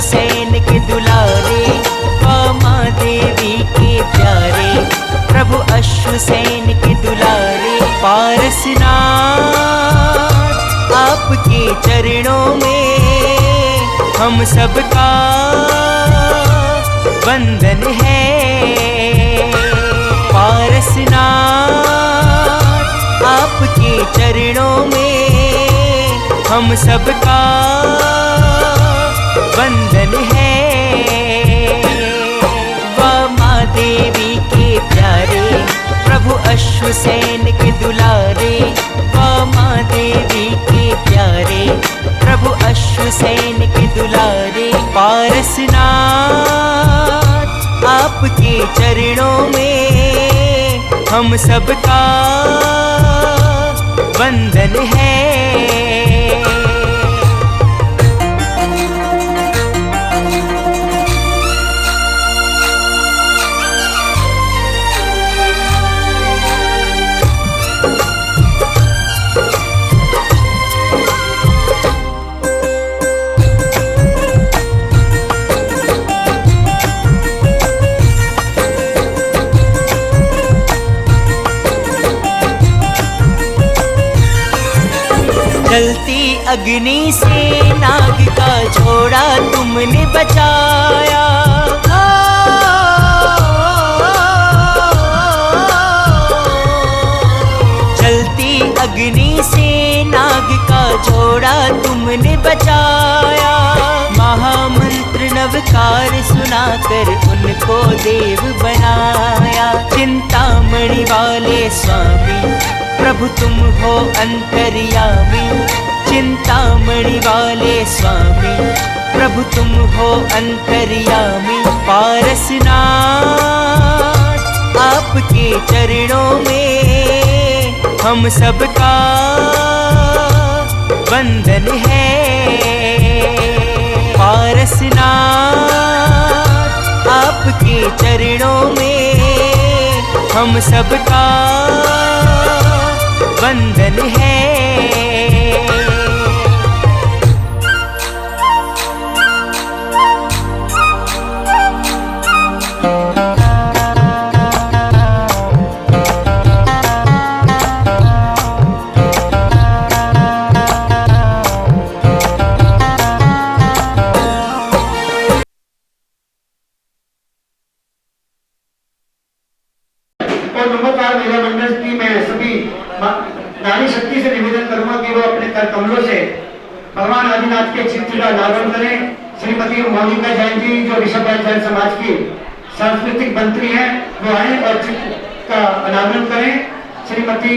हुसैन के दुलारे, माँ देवी के प्यारे, प्रभु हुसैन के दुलारे। पारसनाथ आपके चरणों में हम सबका वंदन है। पारसनाथ आपके चरणों में हम सबका वंदन है। वाह माँ देवी के प्यारे, प्रभु हुसैन के दुलारे, वाह माँ देवी के प्यारे, प्रभु हुसैन के दुलारे। पारसनाथ आपके चरणों में हम सबका वंदन है। जलती अग्नि से नाग का जोड़ा तुमने बचाया। जलती अग्नि से नाग का जोड़ा तुमने बचाया। महामंत्र नवकार सुनाकर उनको देव बनाया। चिंतामणि वाले स्वामी प्रभु तुम हो अंतर्यामी। चिंतामणि वाले स्वामी प्रभु तुम हो अंतर्यामी। पारसनाथ आपके चरणों में हम सबका वंदन है। पारसनाथ आपके चरणों में हम सबका वंदन है। और नमोकार महिला मंडल की मैं सभी नारी शक्ति से निवेदन करूंगा कि वो अपने कर कमलों से भगवान आदिनाथ के चित्र का अनावरण करें। श्रीमती मोनिका जैन जी जो ऋषभ जैन समाज की सांस्कृतिक मंत्री हैं वो आए और चित्र का अनावरण करें। श्रीमती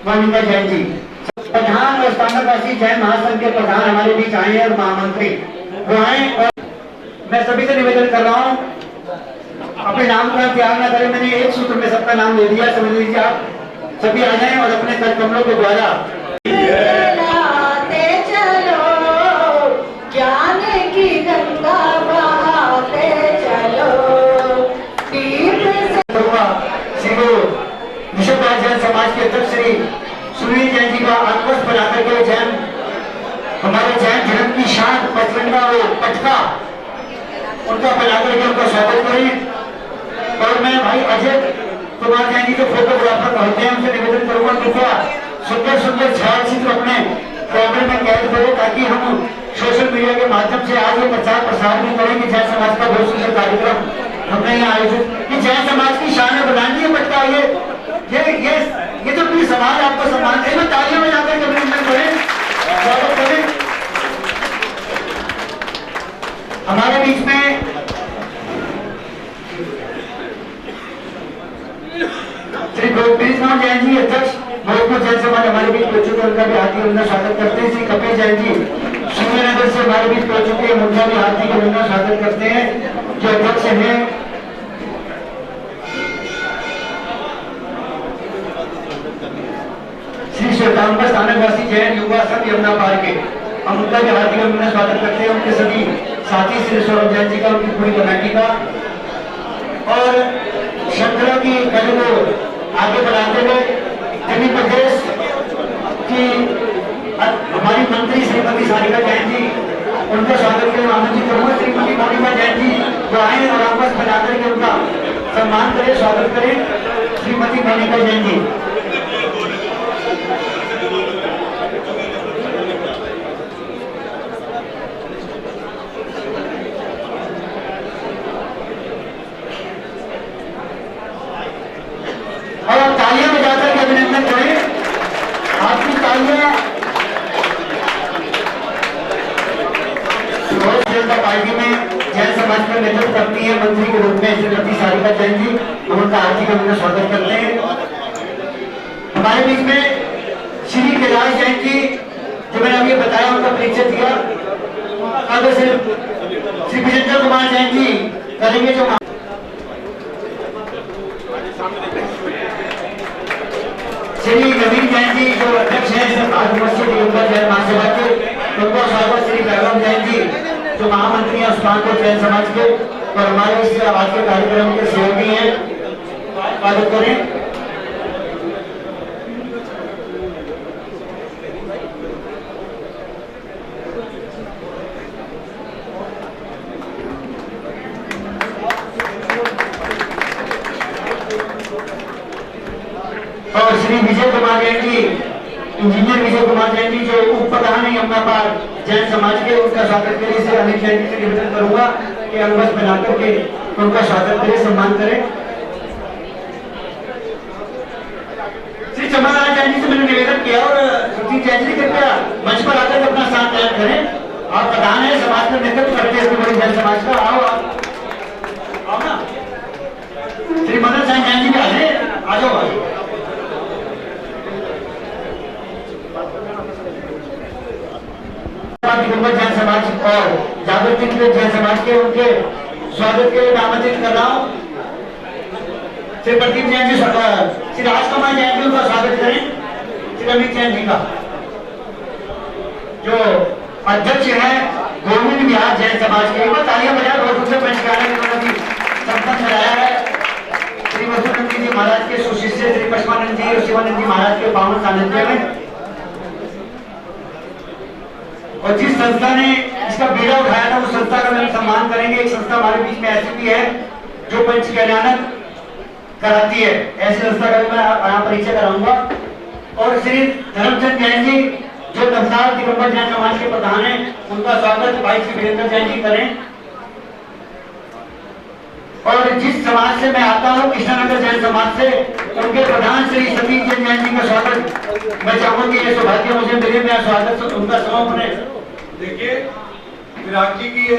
मोनिका जैन जी प्रधान और स्थानकवासी जैन महासंघ के प्रधान हमारे बीच आए और महामंत्री वो आए। और मैं सभी से निवेदन कर रहा हूँ अपने नाम का त्याग न करें। मैंने एक सूत्र में सबका नाम ले दिया, समझ लीजिए। आप सभी आ जाएं और अपने कर कमलों के द्वारा चलो ज्ञान की गंगा बहाते चलो। श्री ऋषभ जैन समाज के अध्यक्ष श्री सुनील जैन जी का आत्मस्थ बनाकर के जैन हमारे जैन धर्म की शान पचलंगा वो पटका उनका बनाकर के उनका स्वागत करें। और मैं भाई अजय कुमार जैन जी के फोटोग्राफर होते हैं उनसे निवेदन करूंगा कृपया सुंदर सुंदर छायाचित्र अपने कैमरे में कैद करें ताकि हम सोशल मीडिया के माध्यम से आज ये प्रचार प्रसार भी करें कि जैन समाज का बहुत सुंदर कार्यक्रम हमने यहाँ आयोजित कि जैन समाज की शान है बदानी पटका। ये जो पूरी समाज आपको सम्मान है। तालियों में जाकर के अभिनंदन करें, स्वागत करें। हमारे बीच में श्री ब्रिजनाथ जैन जी अध्यक्ष भोजपुर जैन समाज हमारे बीच पहुंच चुके हैं, उनका भी हार्दिक अभिनंदन स्वागत करते हैं। श्री कपिल जैन जी सूर्यनगर से हमारे बीच पहुंच चुके हैं, उनका भी हार्दिक अभिनंदन स्वागत करते हैं जो अध्यक्ष हैं। श्री श्वेतांबर स्थानकवासी जैन युवा संघ यमुना पार के हम उनका भी हार्दिक अभिनंदन स्वागत करते हैं। उनके सभी साथी श्री सौरभ जैन जी का, उनकी पूरी कमेटी का और शंकरा की कड़ी को आगे बढ़ाते हुए दिल्ली प्रदेश की हमारी मंत्री श्रीमती सारिका जैन जी उनका स्वागत के लिए आमंत्रित करूंगा। श्रीमती वो आए और आपस में जाकर के उनका सम्मान करें, स्वागत करें। श्रीमती मोनिका जैन जी। और तालियां बजाकर के अभिनंदन करें। आपकी तालियां जनता पार्टी में जैन समाज का नेतृत्व करती है मंत्री के रूप में श्रीमती सारिका जैन जी, हम उनका हार्दिक अभिनंदन स्वागत करते हैं। हमारे बीच में श्री कैलाश जैन जी, जो मैंने अभी बताया, उनका परिचय दिया। अब श्री विजेंद्र कुमार जैन जी करेंगे जो श्री नवीन जैन जी जो अध्यक्ष हैं दिगंबर जैन महासभा के, उनको स्वागत। श्री वैभव जैन जी जो महामंत्री हैं उस्मानपुर जैन समाज के और हमारे इस आज के कार्यक्रम के सहयोगी हैं, स्वागत करें। और श्री विजय कुमार जैन जी, इंजीनियर विजय कुमार जैन जी जो उप प्रधान है यमुनापाल जैन समाज के, उनका स्वागत के लिए अमित जैन जी से निवेदन करूंगा कि अंगवस्त्र बनाकर के उनका स्वागत करें, सम्मान करें। श्री चमनलाल जैन जी से मैंने निवेदन किया और श्री जैन जी कृपया मंच पर आकर अपना स्थान तैयार करें। आप प्रधान है, समाज का नेतृत्व करते हैं इतनी बड़ी जैन समाज का। आओ ना। श्री मदन सिंह जैन जी भी आ जाओ। दिगंबर जैन समाज और जागृति जैन समाज के उनके स्वागत के लिए आमंत्रित कर रहा हूँ। श्री प्रदीप जैन जी, श्री राजकुमार जैन जी, उनका स्वागत करें। श्री अमित जैन जी का जो अध्यक्ष है गोविंद विहार जैन समाज के, एक बार तालियां बजाएं। बहुत दूसरे पंचकार्य उन्होंने संपन्न कराया है। श्री वसुनंद जी महाराज के सुशिष्य श्री पशुमानंद जी और शिवानंद जी महाराज के पावन सानिध्य में, और जिस संस्था ने इसका बीड़ा उठाया था उस संस्था का हम सम्मान करेंगे। एक संस्था हमारे बीच में ऐसी भी है जो पंच कल्याणक कराती है, ऐसी संस्था का भी मैं यहाँ परिचय कराऊंगा। और श्री धर्मचंद जैन जी जो नवसार दिगंबर जैन समाज के प्रधान हैं, उनका स्वागत भाई श्री वीरेंद्र जैन जी करें। और जिस समाज से मैं आता हूँ कृष्णनगर जैन समाज से, उनके प्रधान श्री सतीश जैन जी का स्वागत मैं चाहूंगी। ये सौभाग्य मुझे मिले, मैं स्वागत उनका समापन। देखिए विराट जी की ये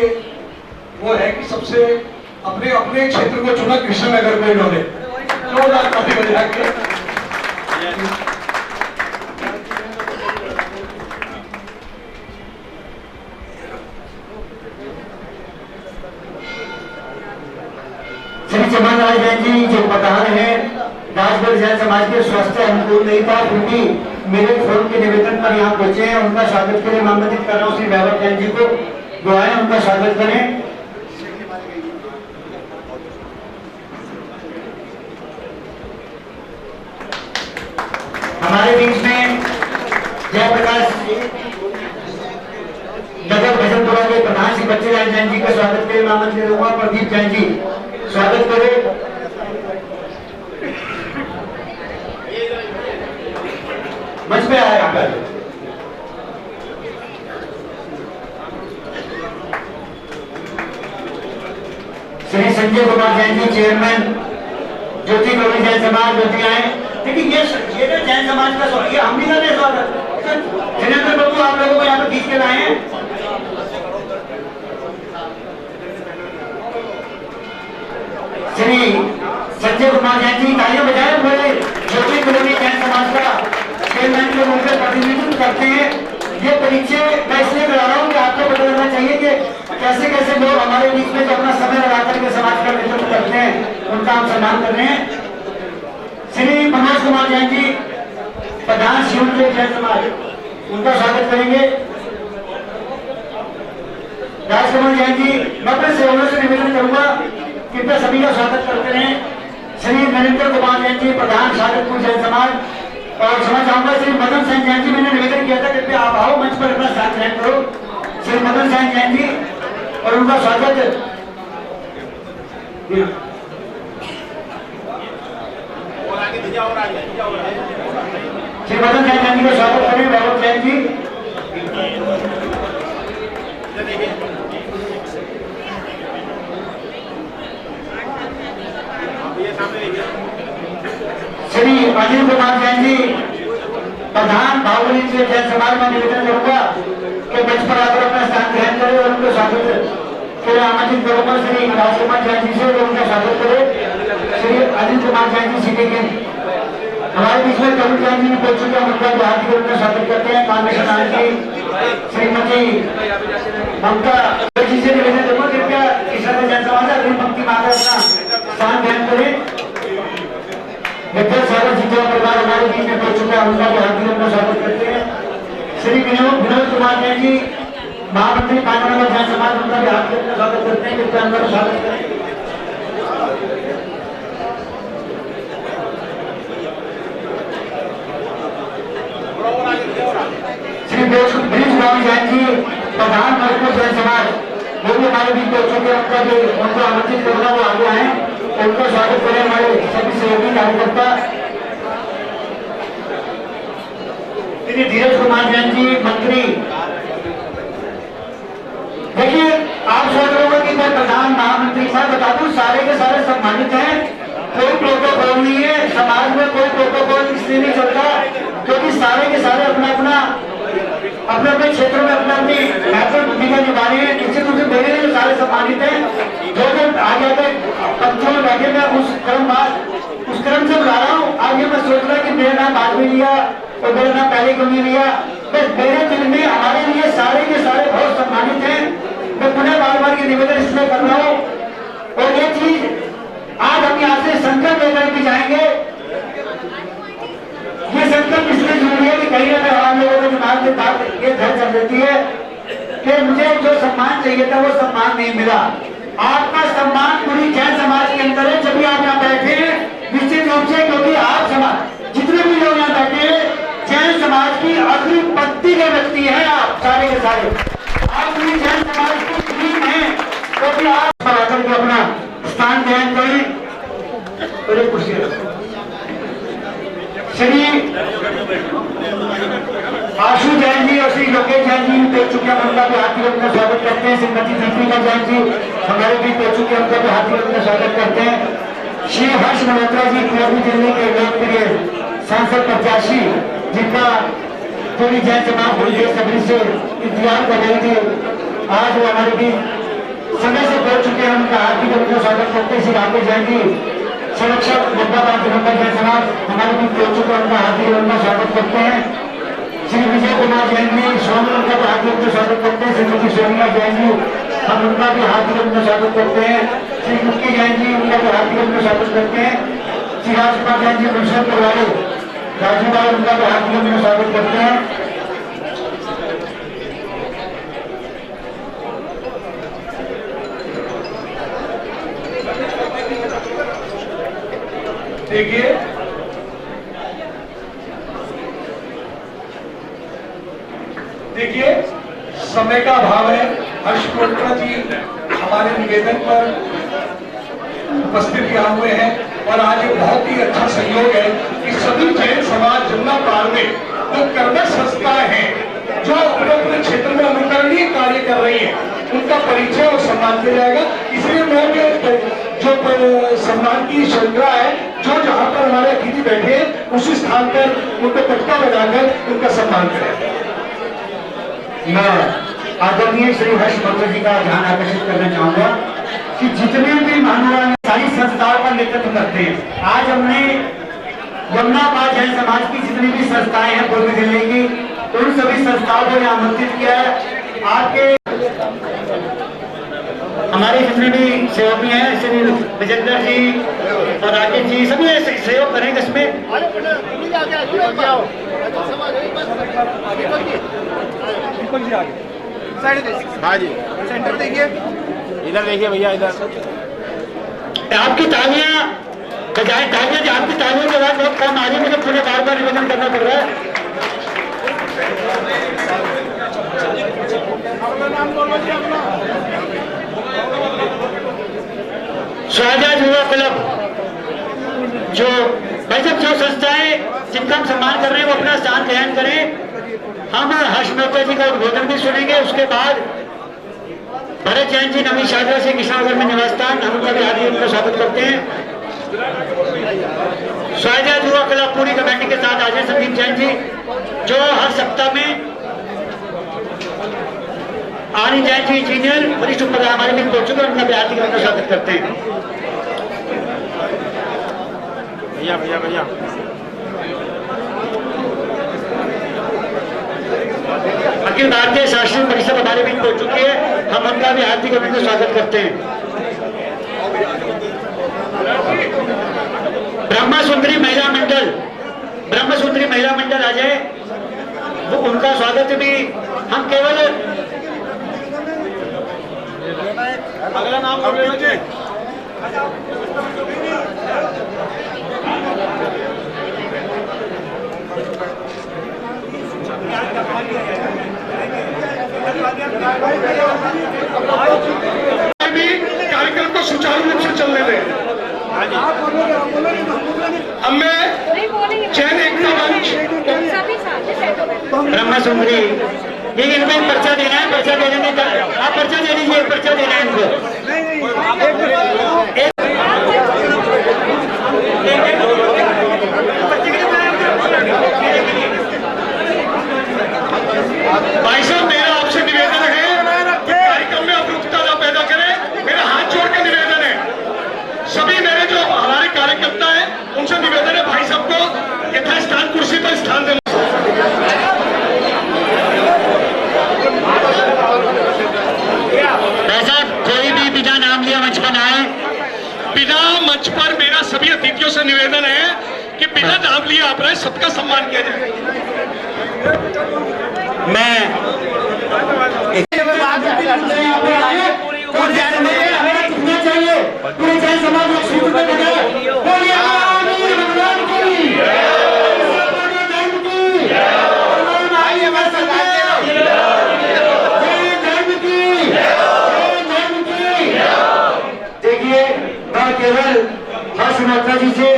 वो है कि सबसे अपने अपने क्षेत्र को चुना कृष्णनगर में इन्होंने 2000 ताली बजा के। श्री चमनलाल जैन जी जो प्रधान है राजगढ़ जैन समाज के, स्वास्थ्य अनुकूल नहीं था क्योंकि मेरे फोन के निवेदन पर यहाँ पहुंचे हैं। उनका स्वागत के लिए मैं आमंत्रित कर रहा हूँ श्री वैभव जैन जी को, जो आए उनका स्वागत करें। हमारे बीच में जयप्रकाश नगर भजनपुरा के प्रधान श्री बच्चेलाल जैन जी का स्वागत के लिए मैं आमंत्रित करूंगा। प्रदीप जैन जी स्वागत करें। मंच पे आए आकर श्री संजय कुमार जैन जी चेयरमैन ज्योति गौरी जैन समाज ज्योति आए। देखिए ये जो जैन समाज का ये हम भी कर रहे स्वागत। जिनेंद्र बाबू आप लोगों को यहाँ पर खींच के लाए हैं। श्री संजय कुमार जैन जी तालियां बजाएं। पूरे ज्योति गौरी जैन समाज का चेयरमैन के रूप में प्रतिनिधित्व करते हैं। ये परिचय मैं इसलिए करा रहा हूँ कि आपको पता लगना चाहिए कि कैसे कैसे लोग हमारे बीच में जो अपना समय लगाकर के समाज का नेतृत्व करते हैं, उनका हम सम्मान कर रहे हैं। श्री मनोज कुमार जैन जी प्रधान शिवदेव जैन समाज, उनका स्वागत करेंगे। राजकुमार जैन जी मैं अपने सेवकों से निवेदन करूंगा कृपया सभी का स्वागत करते रहे। श्री नरेंद्र कुमार जैन जी प्रधान शागतपुर जैन समाज, और समझ चाहूंगा श्री मदन सिंह जैन जी, मैंने निवेदन किया था कृपया आप आओ मंच पर अपना साथ ग्रहण करो। श्री मदन सिंह जैन जी और उनका स्वागत श्री मदन जैन जी का स्वागत करें। वैभव जैन जी, श्री अनिल कुमार जैन जी, प्रधान बाहुबली जैन समाज में निवेदन करूंगा कि मंच पर आकर अपना स्थान ग्रहण करें और उनको स्वागत के आमंत्रित करूंगा। श्री राजकुमार जैन जी से उनका स्वागत करें। श्री अनिल कुमार जैन जी सीटेंगे। हमारे बीच में करुण जैन जी भी पहुंच चुके हैं, उनका हार्दिक उनका स्वागत करते हैं। कामेश्वर नाथ जी, श्रीमती ममता जी से निवेदन करूंगा कृपया कृष्णा जैन समाज अग्रिम पंक्ति में आकर अपना स्थान ग्रहण करें। विद्या सागर जी का परिवार हमारे बीच में पहुंच चुका है, उनका भी हार्दिक उनका स्वागत करते हैं। श्री विनोद कुमार जैन जी, महामंत्री पांडव जैन समाज, उनका भी हार्दिक उनका स्वागत करते हैं। कृपया उनका स्वागत करें। श्री ब्रिज राम जैन जी, प्रधान मजदूर जैन समाज, वो भी हमारे बीच पहुंच चुके हैं। उनका भी उनको आमंत्रित करना वो आगे आए, उनका स्वागत करें हमारे सभी सहयोगी कार्यकर्ता। श्री धीरज कुमार जैन जी, मंत्री। देखिए, आप सोच रहे हो कि मैं प्रधान महामंत्री, मैं बता दूं सारे के सारे सम्मानित हैं, कोई प्रोटोकॉल नहीं है समाज में, कोई प्रोटोकॉल इसलिए नहीं चलता क्योंकि सारे के सारे अपने अपने क्षेत्र में अपनी महत्वपूर्ण भूमिका निभा रहे हैं। निश्चित रूप से मेरे लिए सारे सम्मानित हैं। जो आगे आगे पंक्तियों में बैठे, मैं उस क्रम से बुला रहा हूँ। आगे मैं सोच रहा कि मेरा नाम बाद में लिया और मेरा नाम पहले क्यों नहीं लिया। बस मेरे दिल में हमारे लिए सारे के सारे बहुत सम्मानित हैं। मैं पुनः बार ये निवेदन इसलिए कर रहा हूँ और ये चीज आज हम यहाँ से संकल्प लेकर भी जाएंगे। ये संकल्प इसलिए जरूरी है कि कहीं ना कहीं हम लोगों के दिमाग में बात ये घर चल देती है कि मुझे जो सम्मान चाहिए था वो सम्मान नहीं मिला। आपका सम्मान पूरी जैन समाज के अंदर है। जब भी आप यहाँ बैठे हैं निश्चित रूप से, क्योंकि आप समाज जितने भी लोग यहाँ बैठे हैं जैन समाज की अग्रिम पंक्ति के व्यक्ति हैं। आप सारे के सारे आप पूरी जैन समाज की टीम है, क्योंकि आप आकर के अपना स्थान ग्रहण करें। श्री आशु जैन जी और श्री लोकेश जैन जी पहुंच चुके हैं, उनका भी हार्दिक अपना स्वागत करते हैं। श्रीमती दीपिका जैन जी हमारे भी पहुंच चुके हैं, उनका भी हार्दिक अपना स्वागत करते हैं। श्री हर्ष मल्होत्रा जी, पूर्वी दिल्ली के लोकप्रिय सांसद प्रत्याशी, जिनका पूरी जैन समाज पूरी बेसब्री से इंतजार कर रही थी, आज वो हमारे भी समय से पहुंच चुके हैं। उनका हार्दिक अपना स्वागत करते हैं। श्री राकेश जैन जी, संरक्षक मुद्दाबाद जैन समाज, हमारे भी पहुंच चुके हैं, उनका हार्दिक अपना स्वागत करते हैं। श्री विजय कुमार जैन जी, स्वामी, उनका भी हार्दिक अपना स्वागत करते हैं। श्रीमती सोनिया जैन जी, हम उनका भी हार्दिक अपना स्वागत करते हैं। श्री मुक्ति जैन जी, उनका भी हार्दिक अपना स्वागत करते हैं। श्री राजकुमार जैन जी, मुंशी परिवार राजू भाई, उनका भी हार्दिक अपना स्वागत करते हैं। देखिए समय का अभाव है। हर्ष मल्होत्रा जी हमारे निवेदन पर उपस्थित यहाँ हुए हैं और आज एक बहुत ही अच्छा सहयोग है कि सभी जैन समाज जमुना पार में जो कर्मठ संस्थाएं हैं जो अपने अपने क्षेत्र में अनुकरणीय कार्य कर रही हैं, उनका परिचय और सम्मान किया जाएगा। इसलिए मैं जो सम्मान की श्रृंखला है, जो जहाँ पर हमारे अतिथि बैठे हैं उसी स्थान पर उनको पटका बजाकर उनका सम्मान करें। मैं आदरणीय श्री हर्ष मल्होत्रा जी का ध्यान आकर्षित करना चाहूंगा कि जितने भी महानुभाव सारी संस्थाओं का नेतृत्व करते हैं। आज हमने यमुना पार जैन समाज की जितनी भी संस्थाएं हैं पूर्वी दिल्ली की, उन सभी संस्थाओं को आमंत्रित किया है। आपके हमारे जितने भी सहयोगी हैं, श्री विजेंद्र जी और राकेश जी, सभी सहयोग करेंगे इसमें। हाँ जी, सेंटर देखिए, इधर देखिए भैया, इधर आपकी तालियां बजाय तालियां, आपकी तालियों के बाद बहुत कम आ रही है, मुझे पूरे बार बार निवेदन करना पड़ रहा है। शाहजहां जिनका हम सम्मान कर रहे हैं वो अपना स्थान ग्रहण करें। हम हर्ष मेहता जी का उद्बोधन भी सुनेंगे। उसके बाद भरत जैन जी नवी शादरा से कृष्णानगर में निवास स्थान, हम उनका भी हार्दिक उनका स्वागत करते हैं। स्वायत्त युवा कला पूरी कमेटी के साथ अजय संदीप जैन जी जो हर सप्ताह में आनी जैन जी इंजीनियर वरिष्ठ उपप्रधान हमारे बीच पहुंच चुके हैं, उनका भी हार्दिक उनका स्वागत करते हैं। भैया भैया भैया अखिल भारतीय शास्त्रीय परिषद हमारे बीच पहुंच चुकी है, हम उनका भी हार्दिक उनका स्वागत करते हैं। ब्रह्म सुंदरी महिला मंडल आ जाए, वो उनका स्वागत भी हम केवल अगला नाम बोल लेना जी। भी कार्यक्रम को सुचारू रूप से चलने दें। अब मैं जैन एकता मंच ब्रह्म सुंदरी ये इनको एक पर्चा देना है, पर्चा देने में आप पर्चा दे दीजिए, एक पर्चा देना है इनको। भाई साहब मेरा आपसे निवेदन है कि कार्यक्रम में अवरुद्धता न पैदा करें। मेरा हाथ जोड़ के निवेदन है, सभी मेरे जो हमारे कार्यकर्ता हैं उनसे निवेदन है भाई साहब को यथास्थान कुर्सी पर स्थान देना। कोई भी बिना नाम लिया मंच पर आए। बिना मंच पर मेरा सभी अतिथियों से निवेदन है कि बिना नाम लिए आप रहे, सबका सम्मान किया जाए। मैं चाहिए पूरे जैन समाज देखिए, मैं केवल हर्ष मेहता जी से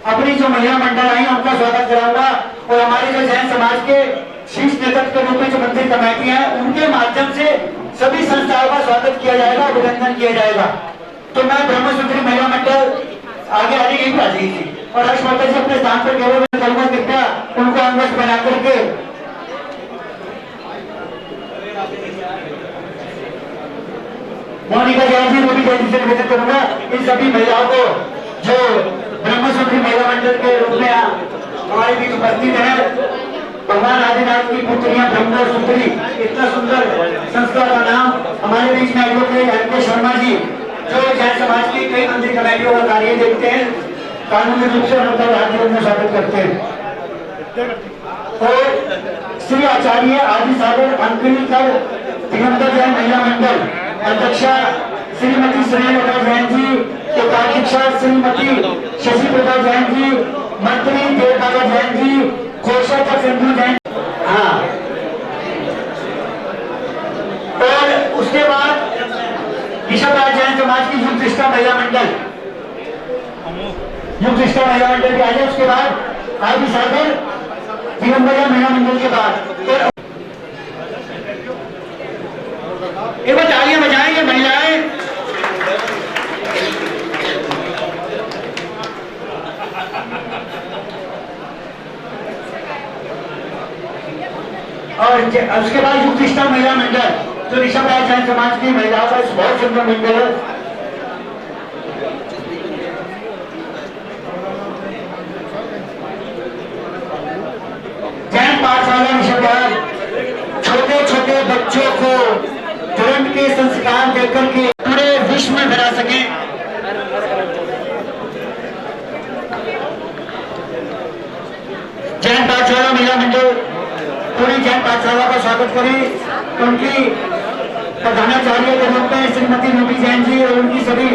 अपनी जो महिला मंडल आई उनका स्वागत कराऊंगा और हमारे जो जैन समाज के शीर्ष नेतृत्व के रूप में जो मंदिर कमेटियां हैं उनके माध्यम से सभी संस्थाओं का स्वागत किया जाएगा, अभिनंदन किया जाएगा। तो मैं ब्रह्मसूत्री महिला मंडल आगे आने की आ जाएगी थी और हर्ष मेहता जी अपने स्थान पर केवल कलमा कृपया उनको अंगत बना करके मोनिका जैन जी रूबी जैन से निवेदन करूंगा इन सभी महिलाओं को जो ब्रह्मसूत्री महिला मंडल के रूप में हमारे बीच उपस्थित है। भगवान आदिनाथ की पुत्रियां ब्रह्मसूत्री, इतना सुंदर संस्था का नाम हमारे बीच में एडवोकेट एम.के. शर्मा जी जो जैन समाज की कई मंदिर कमेटियों का कार्य देखते हैं, कानूनी रूप से उनका हार्दिक में स्वागत करते हैं। और श्री आचार्य आदि सागर अंकलिकर दिगंबर जैन महिला मंडल अध्यक्षा श्रीमती श्रेयलता जैन जी, उपाध्यक्षा श्रीमती शशि प्रभा जैन जी, मंत्री देवबाबा जैन जी, कोषाध्यक्ष सिंधु जैन। हाँ, और उसके बाद ऋषभराज जैन समाज की युग दृष्टा महिला मंडल भी आ जाए। उसके बाद आदि सागर दिगंबर महिला मंडल के बाद एक बार तालियां बजाएंगे महिलाएं। और उसके बाद युग दृष्टा महिला मंडल जो ऋषभराज जैन समाज की महिलाओं का बहुत सुंदर मंडल है। जैन पाठशाला ऋषभराज छोटे छोटे बच्चों को धर्म के संस्कार देकर के पूरे विश्व में फैला सके। जैन पाठशाला महिला मंडल पूरी जैन पाठशाला का स्वागत करें। उनकी प्रधानाचार्य के रूप में श्रीमती रूबी जैन जी और उनकी सभी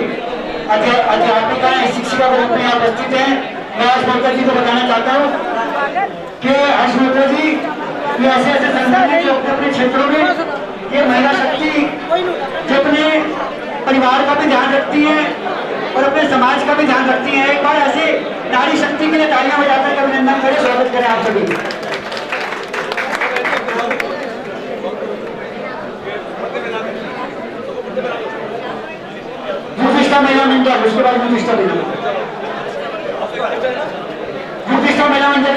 अध्यापिकाएं शिक्षिका के रूप में उपस्थित हैं। मैं हर्ष मेहता जी को बताना चाहता हूँ कि हर्ष मेहता जी ये ऐसे ऐसे संस्थान हैं जो अपने क्षेत्रों में ये महिला शक्ति जो अपने परिवार का भी ध्यान रखती है और अपने समाज का भी ध्यान रखती हैं। एक बार ऐसे नारी शक्ति के लिए तालियां बजाकर के अभिनंदन करें, स्वागत करें आप सभी। युधिष्ठिर महिला मंडल, उसके बाद युधिष्ठिर महिला मंडल, युधिष्ठिर महिला मंडल।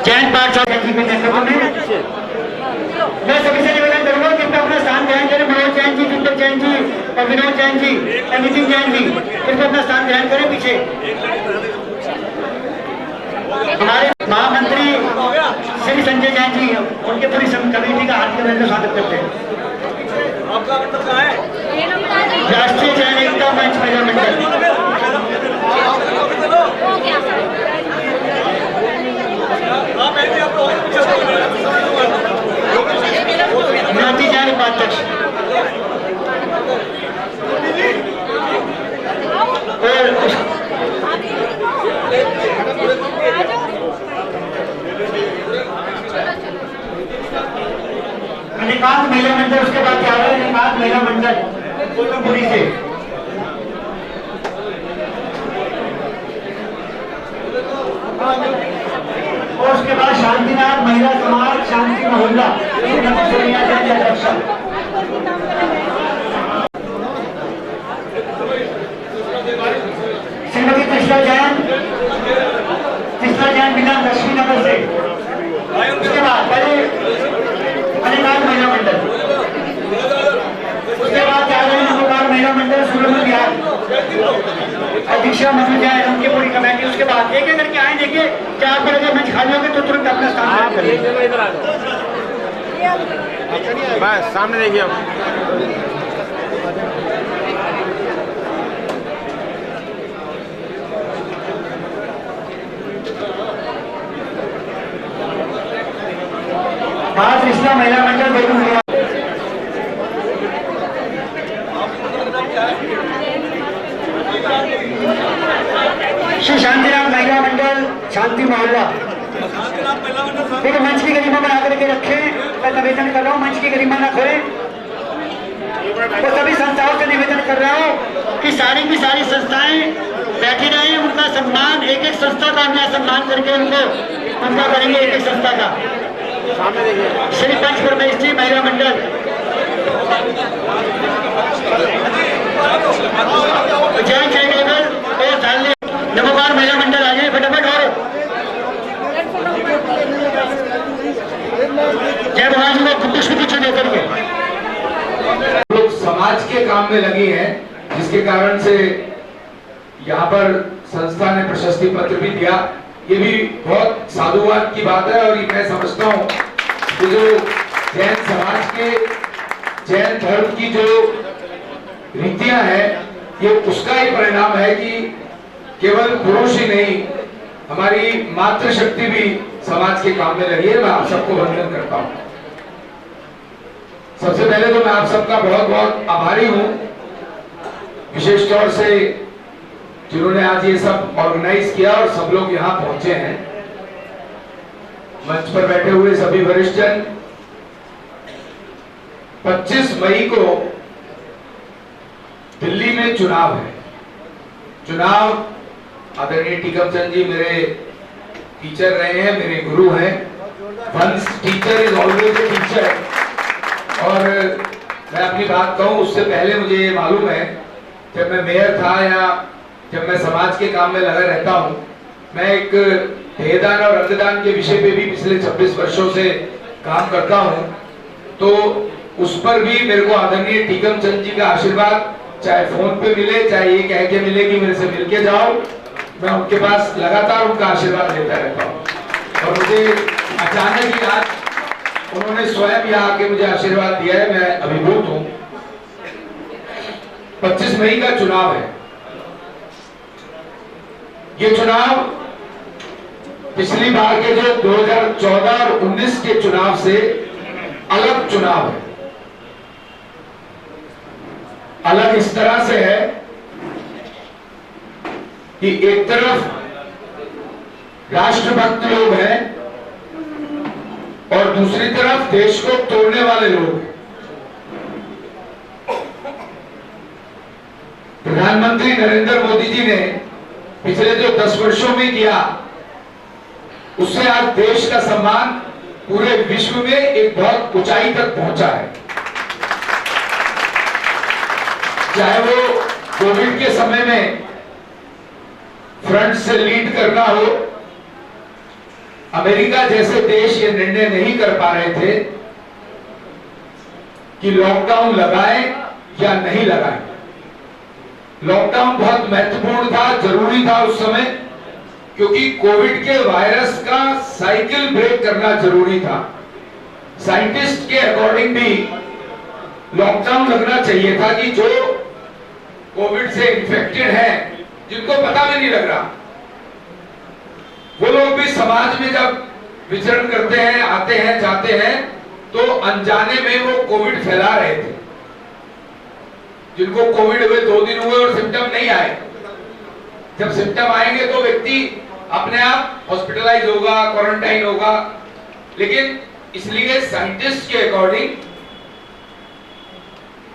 जैन पाठ जी के नेतृत्व में मैं सभी से निवेदन करूंगा कि अपना स्थान ग्रहण करें। मनोज जैन जी, दीपक जैन जी और विनोद जैन जी और नितिन जैन जी, इनको अपना स्थान ग्रहण करें पीछे। हमारे महामंत्री श्री संजय जैन जी, उनके पूरी कमेटी का हार्दिक अभिनंदन स्वागत करते हैं। आपका मंडल कहाँ है? राष्ट्रीय जैन एकता मंच महिला मंडल। ज्ञाति जैन उपाध्यक्ष निकात महिला मंडल, उसके बाद क्या है निकात महिला मंडल कोलमपुरी से। और उसके बाद शांतिनाथ महिला समाज शांति मोहल्ला श्रीमती कृष्णा जैन बिना लक्ष्मी नगर से। उसके बाद पहले अनिकाल महिला मंडल, उसके बाद क्या है नमोकार महिला मंडल सूरत बिहार अध्यक्षा मधु जैन, उनकी पूरी कमेटी। उसके बाद एक एक करके आए, देखिए चार पर अगर मंच खाली होंगे तो तुरंत अपना स्थान करिए। बस सामने देखिए आप। आज कृष्णा महिला मंडल बेगूसराय, श्री शांतिराम महिला मंडल शांति मोहल्ला। देखिए मंच की गरिमा बना करके रखें। मैं निवेदन कर रहा हूँ मंच की गरिमा ना खोलें। तो सभी संस्थाओं से निवेदन कर रहा हूँ कि सारी की सारी संस्थाएं बैठी रहें, उनका सम्मान एक एक संस्था का हम सम्मान करके उनका करेंगे एक एक संस्था का। श्री पंच परमेश्वरी महिला मंडल, जैन चैरिटेबल और धान्य नमोकार महिला मंडल आ जाए फटाफट। और जय भगवान जी को पुष्प कुछ देकर के लोग समाज के काम में लगी हैं, जिसके कारण से यहाँ पर संस्था ने प्रशस्ति पत्र भी दिया। ये भी बहुत साधुवाद की बात है। और ये मैं समझता हूँ कि जो जैन समाज के जैन धर्म की जो रीतियां हैं, ये उसका ही परिणाम है कि केवल पुरुष ही नहीं, हमारी मातृशक्ति भी समाज के काम में लगी है। मैं आप सबको वंदन करता हूँ। सबसे पहले तो मैं आप सबका बहुत बहुत आभारी हूँ, विशेष तौर से जिन्होंने आज ये सब ऑर्गेनाइज किया और सब लोग यहाँ पहुंचे हैं। मंच पर बैठे हुए सभी वरिष्ठजन, 25 मई को दिल्ली में चुनाव है। चुनाव आदरणीय टीकम चंद जी मेरे टीचर रहे हैं, मेरे गुरु हैं। Once teacher is always a teacher. और मैं अपनी बात कहूं उससे पहले मुझे ये मालूम है, जब मैं मेयर था या जब मैं समाज के काम में लगा रहता हूं, मैं एक देहदान और अंगदान के विषय पे भी पिछले 26 वर्षों से काम करता हूं। तो उस पर भी मेरे को आदरणीय टीकम चंद जी का आशीर्वाद चाहे फोन पे मिले, चाहे ये कह के मिले कि मेरे से मिलके जाओ, मैं उनके पास लगातार उनका आशीर्वाद लेता रहता हूँ। और मुझे अचानक ही आज उन्होंने स्वयं यहाँ आके मुझे आशीर्वाद दिया है, मैं अभिभूत हूँ। 25 मई का चुनाव है। ये चुनाव पिछली बार के जो 2014 और 19 के चुनाव से अलग चुनाव है। अलग इस तरह से है कि एक तरफ राष्ट्रभक्त लोग हैं और दूसरी तरफ देश को तोड़ने वाले लोग हैं। प्रधानमंत्री नरेंद्र मोदी जी ने पिछले जो 10 वर्षों में किया, उससे आज देश का सम्मान पूरे विश्व में एक बहुत ऊंचाई तक पहुंचा है। चाहे वो कोविड के समय में फ्रंट से लीड करना हो, अमेरिका जैसे देश ये निर्णय नहीं कर पा रहे थे कि लॉकडाउन लगाएं या नहीं लगाएं। लॉकडाउन बहुत महत्वपूर्ण था, जरूरी था उस समय, क्योंकि कोविड के वायरस का साइकिल ब्रेक करना जरूरी था। साइंटिस्ट के अकॉर्डिंग भी लॉकडाउन लगना चाहिए था कि जो कोविड से इन्फेक्टेड हैं, जिनको पता भी नहीं लग रहा, वो लोग भी समाज में जब विचरण करते हैं, आते हैं, जाते हैं, तो अनजाने में वो कोविड फैला रहे थे। जिनको कोविड हुए 2 दिन हुए और सिम्टम नहीं आए, जब सिम्टम आएंगे तो व्यक्ति अपने आप हॉस्पिटलाइज होगा, क्वारंटाइन होगा। लेकिन इसलिए साइंटिस्ट के अकॉर्डिंग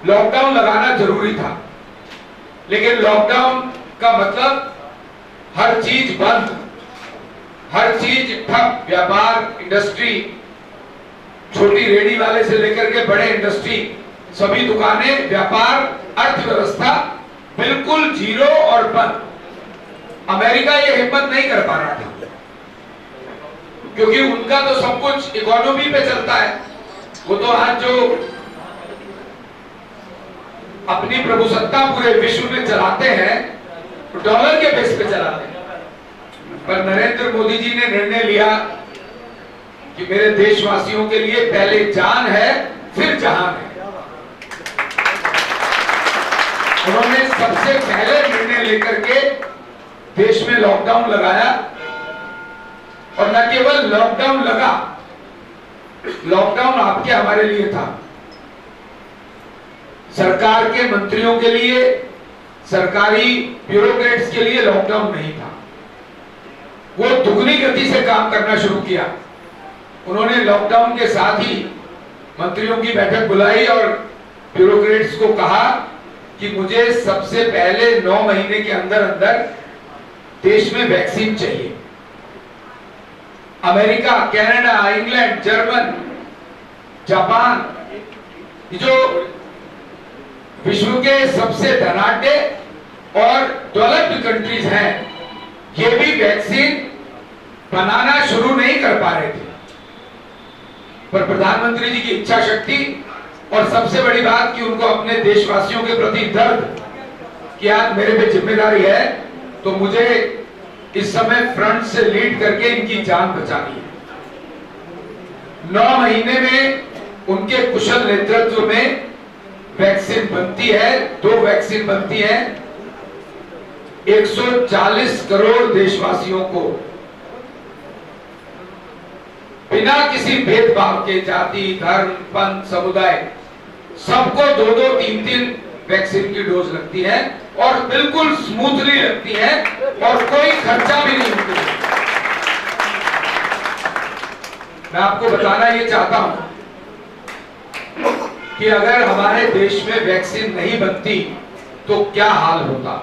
लॉकडाउन लगाना जरूरी था। लेकिन लॉकडाउन का मतलब हर चीज बंद, हर चीज ठप, व्यापार, इंडस्ट्री, छोटी रेडी वाले से लेकर के बड़े इंडस्ट्री, सभी दुकानें, व्यापार, अर्थव्यवस्था बिल्कुल जीरो और बंद। अमेरिका ये हिम्मत नहीं कर पा रहा था, क्योंकि उनका तो सब कुछ इकोनॉमी पे चलता है। वो तो आज जो अपनी प्रभुसत्ता पूरे विश्व में चलाते हैं, डॉलर के बेस पे चलाते हैं। पर नरेंद्र मोदी जी ने निर्णय लिया कि मेरे देशवासियों के लिए पहले जान है, फिर जहान है। उन्होंने सबसे पहले निर्णय लेकर के देश में लॉकडाउन लगाया, और न केवल लॉकडाउन लगा, लॉकडाउन आपके हमारे लिए था। सरकार के मंत्रियों के लिए, सरकारी ब्यूरोक्रेट्स के लिए लॉकडाउन नहीं था। वो दुगनी गति से काम करना शुरू किया। उन्होंने लॉकडाउन के साथ ही मंत्रियों की बैठक बुलाई और ब्यूरोक्रेट्स को कहा कि मुझे सबसे पहले 9 महीने के अंदर अंदर देश में वैक्सीन चाहिए। America, Canada, England, German, Japan, जो विश्व के सबसे धनाढ्य और डेवलप्ड कंट्रीज हैं, ये भी वैक्सीन बनाना शुरू नहीं कर पा रहे थे। पर प्रधानमंत्री जी की इच्छा शक्ति और सबसे बड़ी बात कि उनको अपने देशवासियों के प्रति दर्द कि आज मेरे पे जिम्मेदारी है, तो मुझे इस समय फ्रंट से लीड करके इनकी जान बचानी है। 9 महीने में उनके कुशल नेतृत्व में वैक्सीन बनती है, 2 वैक्सीन बनती है। 140 करोड़ देशवासियों को बिना किसी भेदभाव के, जाति, धर्म, पंथ, समुदाय, सबको 2-2, 3-3 वैक्सीन की डोज लगती है और बिल्कुल स्मूथली लगती है और कोई खर्चा भी नहीं होता। मैं आपको बताना ये चाहता हूं कि अगर हमारे देश में वैक्सीन नहीं बनती तो क्या हाल होता।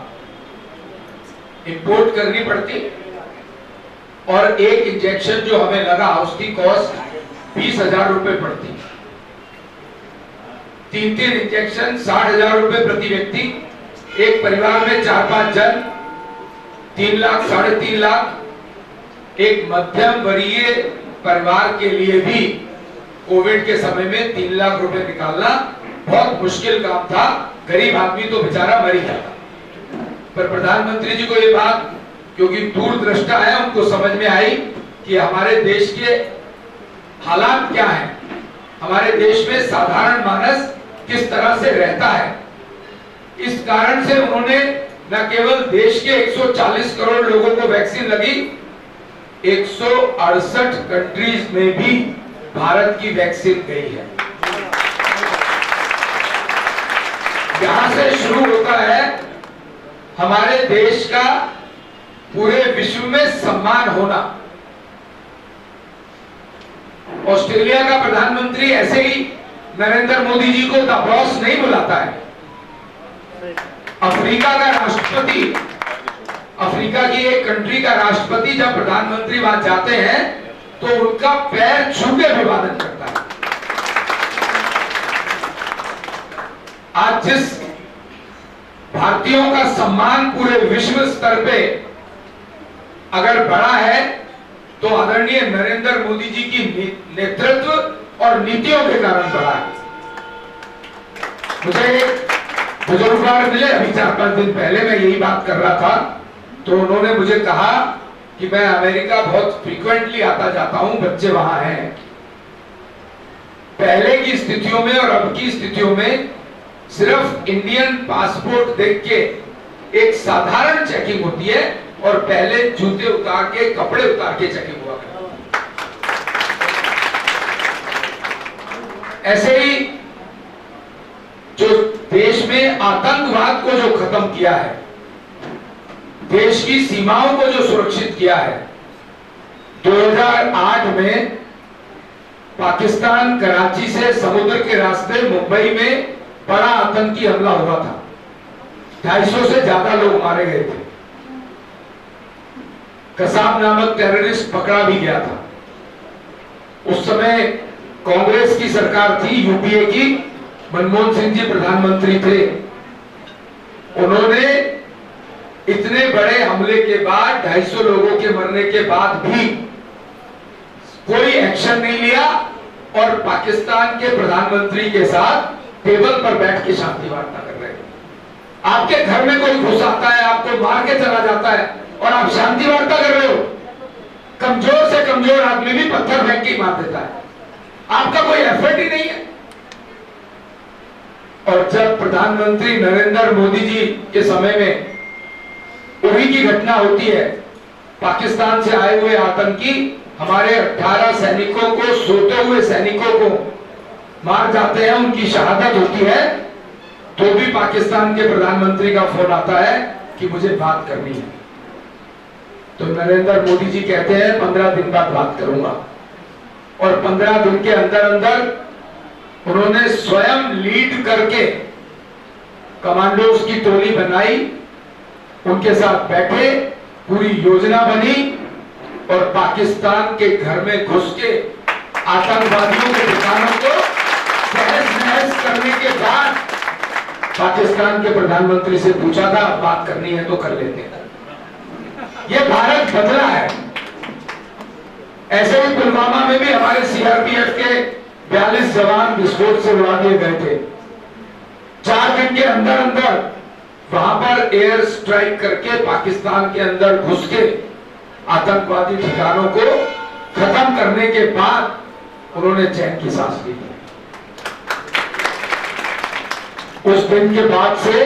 इंपोर्ट करनी पड़ती और एक इंजेक्शन जो हमें लगा उसकी कॉस्ट 20,000 रुपए पड़ती। 3-3 इंजेक्शन 60,000 रुपए प्रति व्यक्ति। एक परिवार में 4-5 जन, 3 लाख, 3.5 लाख। एक मध्यम वर्गीय परिवार के लिए भी कोविड के समय में 3 लाख रुपए निकालना बहुत मुश्किल काम था। गरीब आदमी तो बेचारा मर ही जाता। पर प्रधानमंत्री जी को ये बात, क्योंकि दूरदृष्टा है, उनको समझ में आई कि हमारे देश के हालात क्या हैं, हमारे देश में साधारण मानस किस तरह से रहता है। इस कारण से उन्होंने न केवल देश के 140 करोड़ लोगों को वैक्सीन लगी, 168 कंट्रीज में भी भारत की वैक्सीन गई है। यहां से शुरू होता है हमारे देश का पूरे विश्व में सम्मान होना। ऑस्ट्रेलिया का प्रधानमंत्री ऐसे ही नरेंद्र मोदी जी को द बॉस नहीं बुलाता है। अफ्रीका का राष्ट्रपति, अफ्रीका की एक कंट्री का राष्ट्रपति जब प्रधानमंत्री वहां जाते हैं तो उनका पैर छू के अभिवादन करता है। आज जिस भारतीयों का सम्मान पूरे विश्व स्तर पे अगर बढ़ा है तो आदरणीय नरेंद्र मोदी जी की नेतृत्व और नीतियों के कारण बढ़ा है। मुझे बुजुर्ग मिले अभी 4-5 दिन पहले, मैं यही बात कर रहा था, तो उन्होंने मुझे कहा कि मैं अमेरिका बहुत फ्रीक्वेंटली आता जाता हूं, बच्चे वहां हैं। पहले की स्थितियों में और अब की स्थितियों में सिर्फ इंडियन पासपोर्ट देख के एक साधारण चेकिंग होती है और पहले जूते उतार के, कपड़े उतार के चेकिंग हुआ करती है। ऐसे ही जो देश में आतंकवाद को जो खत्म किया है, देश की सीमाओं को जो सुरक्षित किया है, 2008 में पाकिस्तान कराची से समुद्र के रास्ते मुंबई में बड़ा आतंकी हमला हुआ था। 250 से ज्यादा लोग मारे गए थे। कसाब नामक टेररिस्ट पकड़ा भी गया था। उस समय कांग्रेस की सरकार थी, यूपीए की, मनमोहन सिंह जी प्रधानमंत्री थे। उन्होंने इतने बड़े हमले के बाद, 250 लोगों के मरने के बाद भी कोई एक्शन नहीं लिया और पाकिस्तान के प्रधानमंत्री के साथ टेबल पर बैठ के शांति वार्ता कर रहे हैं। आपके घर में कोई घुस आता है, आपको मार के चला जाता है और आप शांति वार्ता कर रहे हो। कमजोर से कमजोर आदमी भी पत्थर फेंक के मार देता है। आपका कोई एफर्ट ही नहीं है। और जब प्रधानमंत्री नरेंद्र मोदी जी के समय में उरी की घटना होती है, पाकिस्तान से आए हुए आतंकी हमारे 18 सैनिकों को, सोते हुए सैनिकों को मार जाते हैं, उनकी शहादत होती है, तो भी पाकिस्तान के प्रधानमंत्री का फोन आता है कि मुझे बात करनी है। तो नरेंद्र मोदी जी कहते हैं 15 दिन बाद बात करूंगा, और 15 दिन के अंदर अंदर उन्होंने स्वयं लीड करके कमांडोज की टोली बनाई, उनके साथ बैठे, पूरी योजना बनी और पाकिस्तान के घर में घुस के आतंकवादियों के ठिकानों को तहस नहस करने के बाद पाकिस्तान के प्रधानमंत्री से पूछा था बात करनी है तो कर लेते हैं। ये भारत बदला है। ऐसे ही पुलवामा में भी हमारे सीआरपीएफ के 42 जवान विस्फोट से उड़ा दिए गए थे। 4 दिन के अंदर अंदर वहां पर एयर स्ट्राइक करके पाकिस्तान के अंदर घुस के आतंकवादी ठिकानों को खत्म करने के बाद उन्होंने चैन की सांस ली। उस दिन के बाद से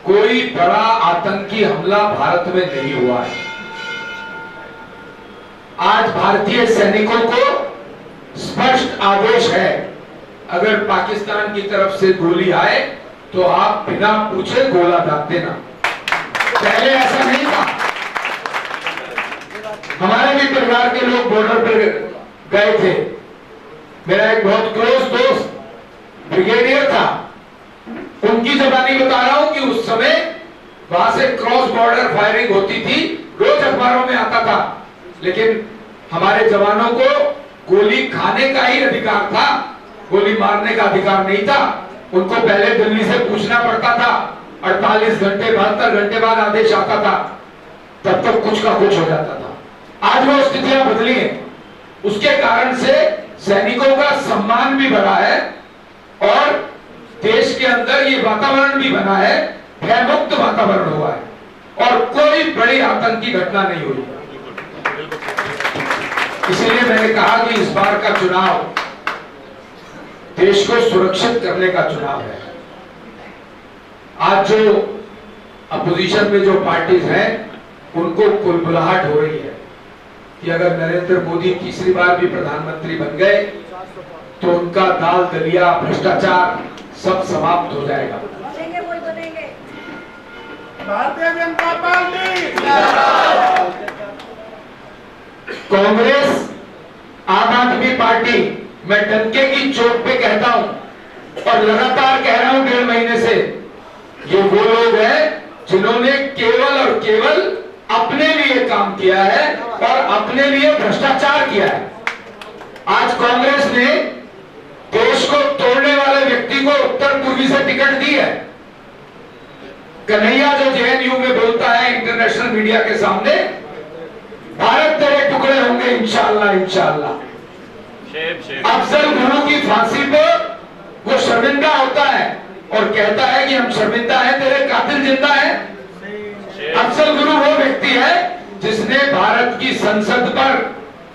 कोई बड़ा आतंकी हमला भारत में नहीं हुआ है। आज भारतीय सैनिकों को स्पष्ट आदेश है, अगर पाकिस्तान की तरफ से गोली आए तो आप बिना पूछे गोला दाग देना। पहले ऐसा नहीं था। हमारे भी परिवार के लोग बॉर्डर पर गए थे। मेरा एक बहुत क्लोज दोस्त ब्रिगेडियर था, उनकी जबानी बता रहा हूं कि उस समय वहां से क्रॉस बॉर्डर फायरिंग होती थी, रोज अखबारों में आता था, लेकिन हमारे जवानों को गोली खाने का ही अधिकार था, गोली मारने का अधिकार नहीं था। उनको पहले दिल्ली से पूछना पड़ता था, 48 घंटे 72 घंटे बाद आदेश आता था, तब तक कुछ का कुछ हो जाता था। आज वो स्थितियां बदली हैं। उसके कारण से सैनिकों का सम्मान भी बढ़ा है और देश के अंदर ये वातावरण भी बना है, भयमुक्त वातावरण हुआ है और कोई बड़ी आतंकी घटना नहीं हुई। इसीलिए मैंने कहा कि इस बार का चुनाव देश को सुरक्षित करने का चुनाव है। आज जो अपोजिशन में जो पार्टीज हैं उनको कुलबुलाहट हो रही है कि अगर नरेंद्र मोदी तीसरी बार भी प्रधानमंत्री बन गए तो उनका दाल दलिया भ्रष्टाचार सब समाप्त हो जाएगा। भारतीय जनता पार्टी कांग्रेस, आम आदमी पार्टी मैं डंके की चोट पे कहता हूं और लगातार कह रहा हूं 1.5 महीने से, ये वो लोग हैं जिन्होंने केवल और केवल अपने लिए काम किया है और अपने लिए भ्रष्टाचार किया है। आज कांग्रेस ने देश को तोड़ने वाले व्यक्ति को उत्तर पूर्वी से टिकट दी है। कन्हैया जो जेएनयू में बोलता है इंटरनेशनल मीडिया के सामने, भारत तेरे टुकड़े होंगे इंशाअल्लाह इंशाअल्लाह। अफजल गुरु की फांसी पे वो शर्मिंदा होता है और कहता है कि हम शर्मिंदा हैं, तेरे कातिल जिंदा है। अफजल गुरु वो व्यक्ति है जिसने भारत की संसद पर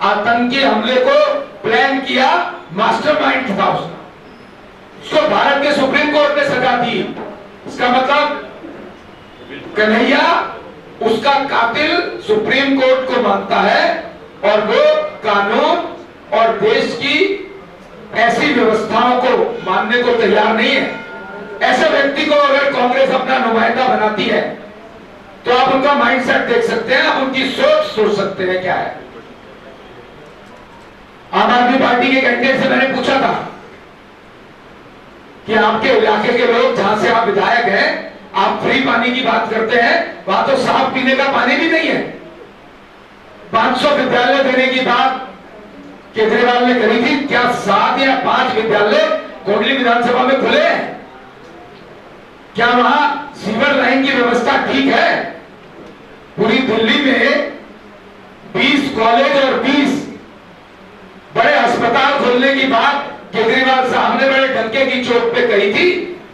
आतंकी हमले को प्लान किया, मास्टरमाइंड था उसको भारत के सुप्रीम कोर्ट ने सजा दी। इसका मतलब कन्हैया उसका कातिल सुप्रीम कोर्ट को मानता है और वो कानून और देश की ऐसी व्यवस्थाओं को मानने को तैयार नहीं है। ऐसे व्यक्ति को अगर कांग्रेस अपना नुमाइंदा बनाती है तो आप उनका माइंडसेट देख सकते हैं, आप उनकी सोच सकते हैं क्या है। आम आदमी पार्टी के कैंडिडेट से मैंने पूछा था कि आपके इलाके के लोग जहां से आप विधायक हैं, आप फ्री पानी की बात करते हैं, वहां तो साफ पीने का पानी भी नहीं है। 500 विद्यालय देने की बात केजरीवाल ने करी थी, क्या 7 या 5 विद्यालय कोटली विधानसभा में खुले हैं? क्या वहां सीवर लाइन की व्यवस्था ठीक है? पूरी दिल्ली में 20 कॉलेज और 20 बड़े अस्पताल खोलने की बात केजरीवाल साहब ने बड़े डंके की चोट पे कही थी,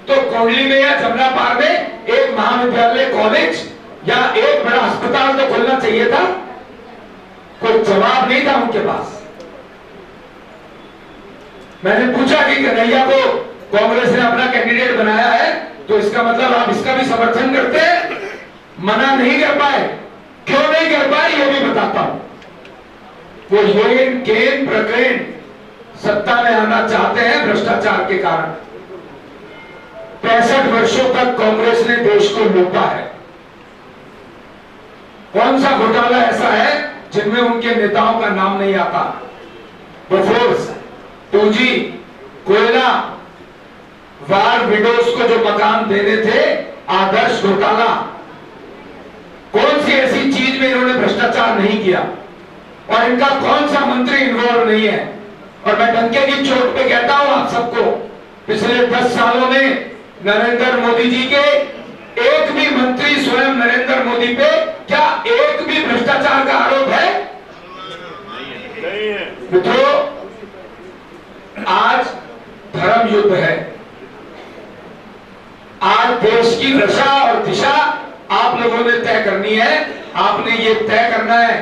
तो कोटली में या जमनापार में एक महाविद्यालय कॉलेज या एक बड़ा अस्पताल तो खोलना चाहिए था। कोई जवाब नहीं था उनके पास। मैंने पूछा कि कन्हैया को कांग्रेस ने अपना कैंडिडेट बनाया है तो इसका मतलब आप इसका भी समर्थन करते हैं? मना नहीं कर पाए। क्यों नहीं कर पाए ये भी बताता हूं। वो येन केन प्रकरण सत्ता में आना चाहते हैं भ्रष्टाचार के कारण। 65 वर्षों तक कांग्रेस ने देश को लूटा है। कौन सा घोटाला ऐसा है जिनमें उनके नेताओं का नाम नहीं आता? बोफोर्स, 2G, कोयला, वार विडोज को जो मकान देने थे, आदर्श घोटाला। कौन सी ऐसी चीज में इन्होंने भ्रष्टाचार नहीं किया और इनका कौन सा मंत्री इन्वॉल्व नहीं है? और मैं डंके की चोट पे कहता हूं आप सबको, पिछले 10 सालों में नरेंद्र मोदी जी के एक भी मंत्री, स्वयं नरेंद्र मोदी पे क्या एक भी भ्रष्टाचार का आरोप है? मित्रों, आज धर्म युद्ध है। आज देश की दशा और दिशा आप लोगों ने तय करनी है। आपने ये तय करना है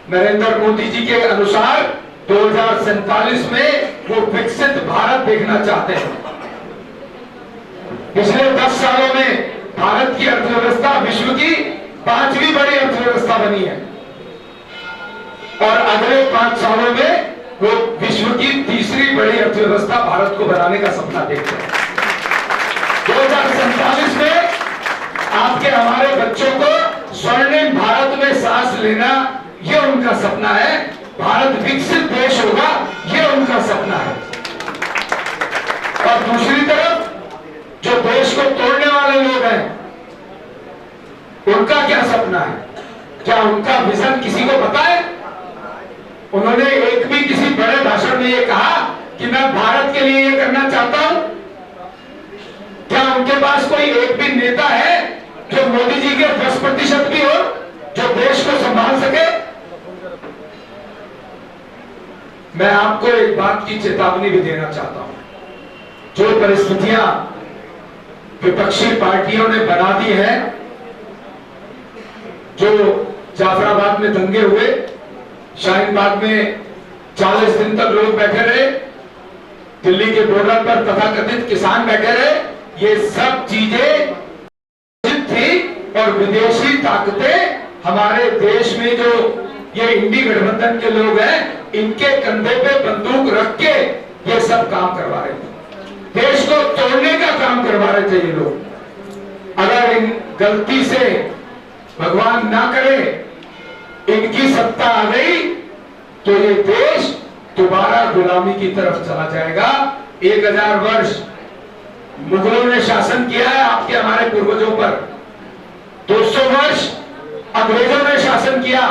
नरेंद्र मोदी जी के अनुसार 2047 में वो विकसित भारत देखना चाहते हैं। पिछले 10 सालों में भारत की अर्थव्यवस्था विश्व की 5वीं बड़ी अर्थव्यवस्था बनी है और अगले 5 सालों में वो विश्व की 3री बड़ी अर्थव्यवस्था भारत को बनाने का सपना देखते हैं। 2047 में आपके हमारे बच्चों को स्वर्णिम भारत में सांस लेना, ये उनका सपना है। भारत विकसित देश होगा, ये उनका सपना है। और दूसरी तरफ जो देश को तोड़ने वाले लोग हैं, उनका क्या सपना है? क्या उनका विजन किसी को पता है? उन्होंने एक भी किसी बड़े भाषण में ये कहा कि मैं भारत के लिए ये करना चाहता हूं? क्या उनके पास कोई एक भी नेता है जो मोदी जी के 10% भी हो, जो देश को संभाल सके? मैं आपको एक बात की चेतावनी भी देना चाहता हूं। जो परिस्थितियां विपक्षी पार्टियों ने बना दी है, जो जाफराबाद में दंगे हुए, शाहीनबाग में 40 दिन तक लोग बैठे रहे, दिल्ली के बॉर्डर पर तथाकथित किसान बैठे रहे, ये सब चीजें थी और विदेशी ताकतें हमारे देश में जो ये इंडी गठबंधन के लोग हैं, इनके कंधे पे बंदूक रख के ये सब काम करवा रहे थे। देश को तोड़ने का काम करवा रहे थे ये लोग। अगर इन गलती से भगवान ना करे इनकी सत्ता आ गई तो ये देश दोबारा गुलामी की तरफ चला जाएगा। 1000 वर्ष मुगलों ने शासन किया है आपके हमारे पूर्वजों पर, 200 वर्ष अंग्रेजों ने शासन किया।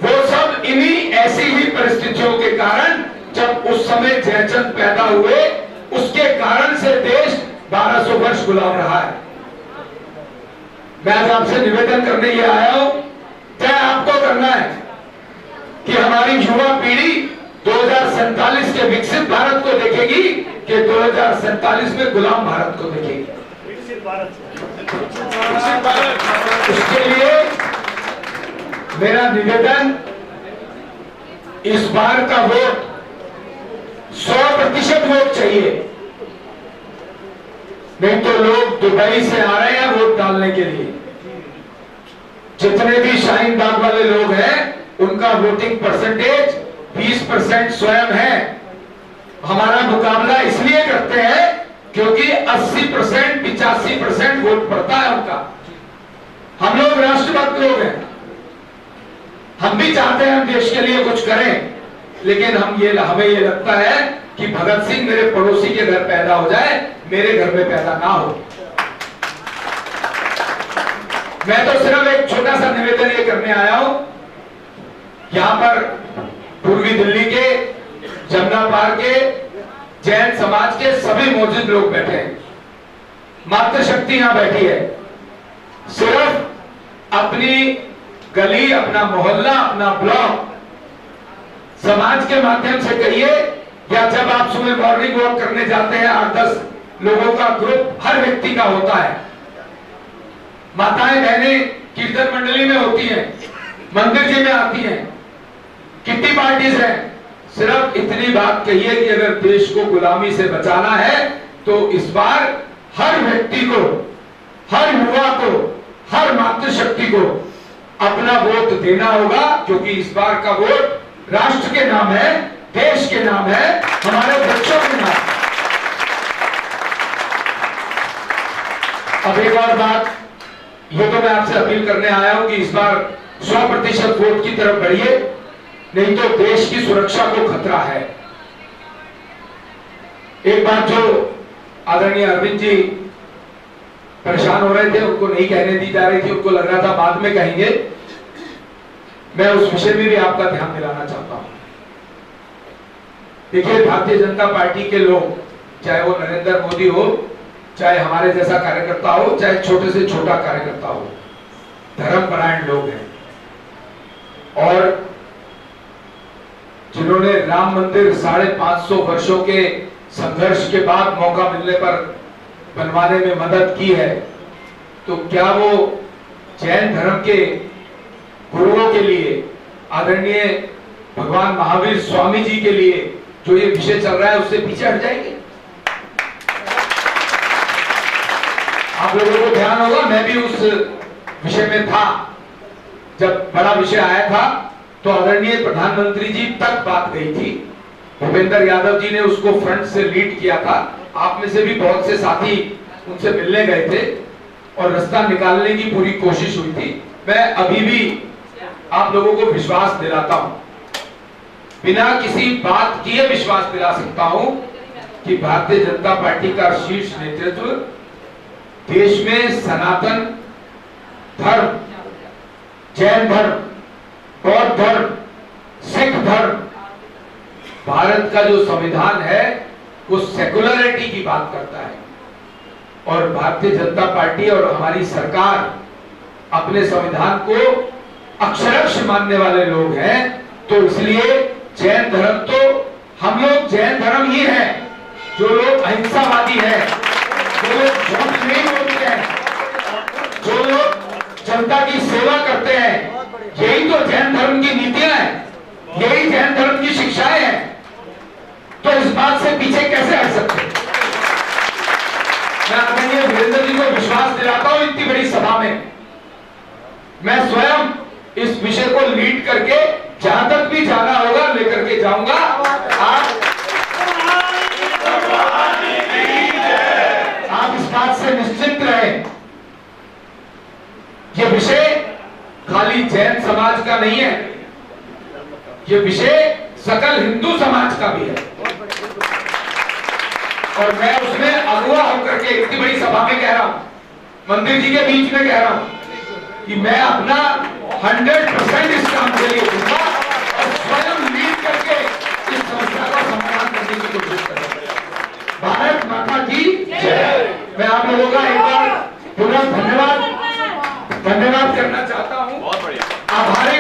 वो सब इन्हीं ऐसी ही परिस्थितियों के कारण, जब उस समय जयचंद पैदा हुए, उसके कारण से देश 1200 वर्ष गुलाम रहा है। मैं आज आपसे निवेदन करने ये आया हूं, तय आपको करना है कि हमारी युवा पीढ़ी 2047 के विकसित भारत को देखेगी कि 2047 में गुलाम भारत को देखेगी। उसके लिए मेरा निवेदन, इस बार का वोट 100% वोट चाहिए, नहीं तो लोग दुबई से आ रहे हैं वोट डालने के लिए। जितने भी शाहीन बाग वाले लोग हैं उनका वोटिंग परसेंटेज 20% स्वयं है। हमारा मुकाबला इसलिए करते हैं क्योंकि 80% 85% वोट पड़ता है उनका। हम लोग राष्ट्रभक्त लोग हैं, हम भी चाहते हैं हम देश के लिए कुछ करें, लेकिन हमें ये लगता है कि भगत सिंह मेरे पड़ोसी के घर पैदा हो जाए, मेरे घर में पैदा ना हो। मैं तो सिर्फ एक छोटा सा निवेदन ये करने आया हूं, यहां पर पूर्वी दिल्ली के, जमुना पार के, जैन समाज के सभी मौजूद लोग बैठे हैं। मातृशक्ति यहां बैठी है। सिर्फ अपनी गली, अपना मोहल्ला, अपना ब्लॉक समाज के माध्यम से कहिए, या जब आप सुबह मॉर्निंग वॉक करने जाते हैं 8-10 लोगों का ग्रुप हर व्यक्ति का होता है। माताएं बहनें कीर्तन मंडली में होती हैं, मंदिर जी में आती हैं, कितनी पार्टीज हैं। सिर्फ इतनी बात कहिए कि अगर देश को गुलामी से बचाना है तो इस बार हर व्यक्ति को, हर युवा को, हर मातृशक्ति को अपना वोट देना होगा, क्योंकि इस बार का वोट राष्ट्र के नाम है, देश के नाम है, हमारे बच्चों के नाम। अब एक और बात, ये तो मैं आपसे अपील करने आया हूं कि इस बार 100% वोट की तरफ बढ़िए, नहीं तो देश की सुरक्षा को खतरा है। एक बात जो आदरणीय अरविंद जी परेशान हो रहे थे, उनको नहीं कहने दी जा रही थी, उनको लग रहा था बाद में कहेंगे, मैं उस विषय में भी आपका ध्यान दिलाना चाहता हूं। देखिए, भारतीय जनता पार्टी के लोग, चाहे वो नरेंद्र मोदी हो, चाहे हमारे जैसा कार्यकर्ता हो, चाहे छोटे से छोटा कार्यकर्ता हो, धर्मपरायण लोग हैं। और जिन्होंने राम मंदिर 550 वर्षों के संघर्ष के बाद मौका मिलने पर बनवाने में मदद की है, तो क्या वो जैन धर्म के गुरुओं के लिए, आदरणीय भगवान महावीर स्वामी जी के लिए जो ये विषय चल रहा है उससे पीछे हट जाएंगे? आप लोगों को ध्यान होगा, मैं भी उस विषय में था जब बड़ा विषय आया था, तो आदरणीय प्रधानमंत्री जी तक बात गई थी। भूपेंद्र यादव जी ने उसको फ्रंट से लीड किया था। आप में से भी बहुत से साथी उनसे मिलने गए थे और रास्ता निकालने की पूरी कोशिश हुई थी। मैं अभी भी आप लोगों को विश्वास दिलाता हूं, बिना किसी बात किए विश्वास दिला सकता हूं कि भारतीय जनता पार्टी का शीर्ष नेतृत्व देश में सनातन धर्म, जैन धर्म, बौद्ध धर्म, सिख धर्म, भारत का जो संविधान है वो सेकुलरिटी की बात करता है। और भारतीय जनता पार्टी और हमारी सरकार अपने संविधान को अक्षरश मानने वाले लोग हैं। तो इसलिए जैन धर्म, तो हम लोग जैन धर्म ही हैं, जो लोग अहिंसावादी हैं, जो लोग झूठ नहीं बोलते हैं, जो लोग जनता की सेवा करते हैं, यही तो जैन धर्म की नीतियां हैं, यही जैन धर्म की शिक्षाएं हैं। तो इस बात से पीछे कैसे हट सकते हैं? मैं आदरणीय वीरेंद्र जी को विश्वास दिलाता हूं, इतनी बड़ी सभा में मैं स्वयं इस विषय को लीड करके जहां तक भी जाना होगा लेकर के जाऊंगा। आप इस बात से निश्चिंत रहें, यह विषय खाली जैन समाज का नहीं है, यह विषय सकल हिंदू समाज का भी है। और मैं उसमें अगुवा होकर के इतनी बड़ी सभा में कह रहा हूं, मंदिर जी के बीच में कह रहा हूं कि मैं अपना 100% इस काम के लिए दूंगा और स्वयं लीड करके इस समस्या का समाधान करने की कोशिश करूंगा। भारत माता की जय। मैं आप लोगों का एक बार पुनः धन्यवाद करना चाहता हूं। आभार